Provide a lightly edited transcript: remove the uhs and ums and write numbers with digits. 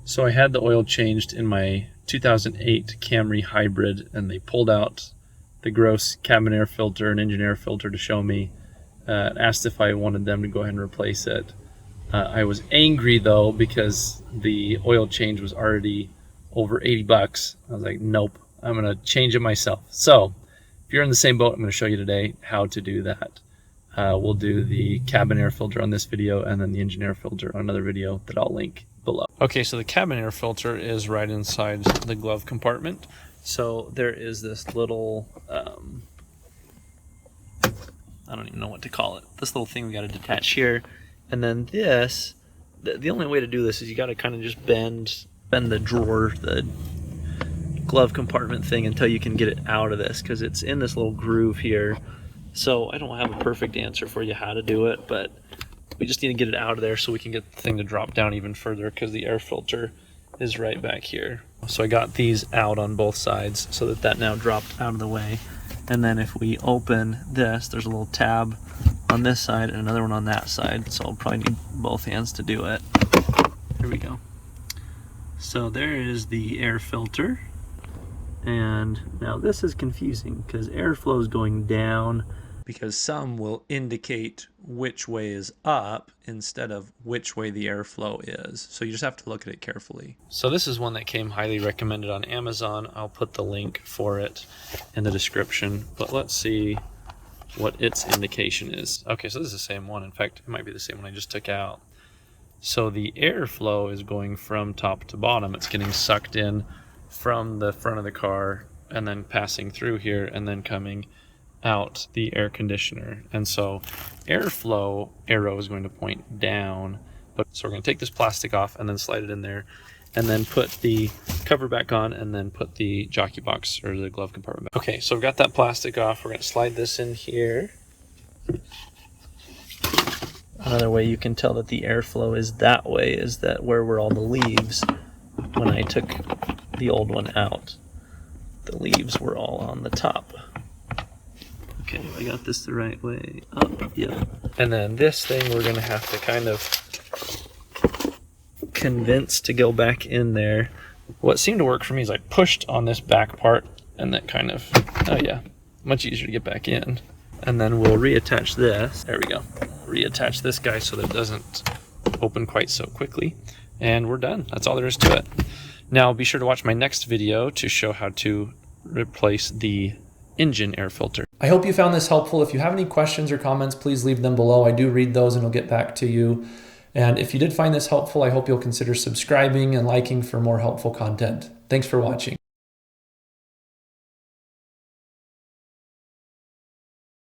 So I had the oil changed in my 2008 Camry Hybrid, and they pulled out the gross cabin air filter and engine air filter to show me. Asked if I wanted them to go ahead and replace it. I was angry though because the oil change was already over 80 bucks. I was like, nope, I'm gonna change it myself. So if you're in the same boat, I'm gonna show you today how to do that. We'll do the cabin air filter on this video and then the engine air filter on another video that I'll link below. Okay, so the cabin air filter is right inside the glove compartment. So there is this little, I don't even know what to call it. This little thing we got to detach here. And then this, the only way to do this is you got to kind of just bend the drawer, the glove compartment thing until you can get it out of this, because it's in this little groove here. So I don't have a perfect answer for you how to do it, but we just need to get it out of there so we can get the thing to drop down even further, because the air filter is right back here. So I got these out on both sides so that now dropped out of the way. And then if we open this, there's a little tab on this side and another one on that side. So I'll probably need both hands to do it. Here we go. So there is the air filter. And now this is confusing because airflow is going down, because some will indicate which way is up instead of which way the airflow is. So you just have to look at it carefully. So this is one that came highly recommended on Amazon. I'll put the link for it in the description, but let's see what its indication is. Okay, so this is the same one. In fact, it might be the same one I just took out. So the airflow is going from top to bottom. It's getting sucked in from the front of the car and then passing through here and then coming out the air conditioner. And so airflow arrow is going to point down. So we're going to take this plastic off and then slide it in there and then put the cover back on and then put the jockey box or the glove compartment back. Okay, so I've got that plastic off. We're going to slide this in here. Another way you can tell that the airflow is that way is that where were all the leaves when I took the old one out. The leaves were all on the top. Okay, I got this the right way up, yeah. And then this thing we're gonna have to kind of convince to go back in there. What seemed to work for me is I pushed on this back part and that kind of, oh yeah, much easier to get back in. And then we'll reattach this, there we go. Reattach this guy so that it doesn't open quite so quickly. And we're done, that's all there is to it. Now be sure to watch my next video to show how to replace the engine air filter. I hope you found this helpful. If you have any questions or comments, please leave them below. I do read those and I'll get back to you. And if you did find this helpful, I hope you'll consider subscribing and liking for more helpful content. Thanks for watching.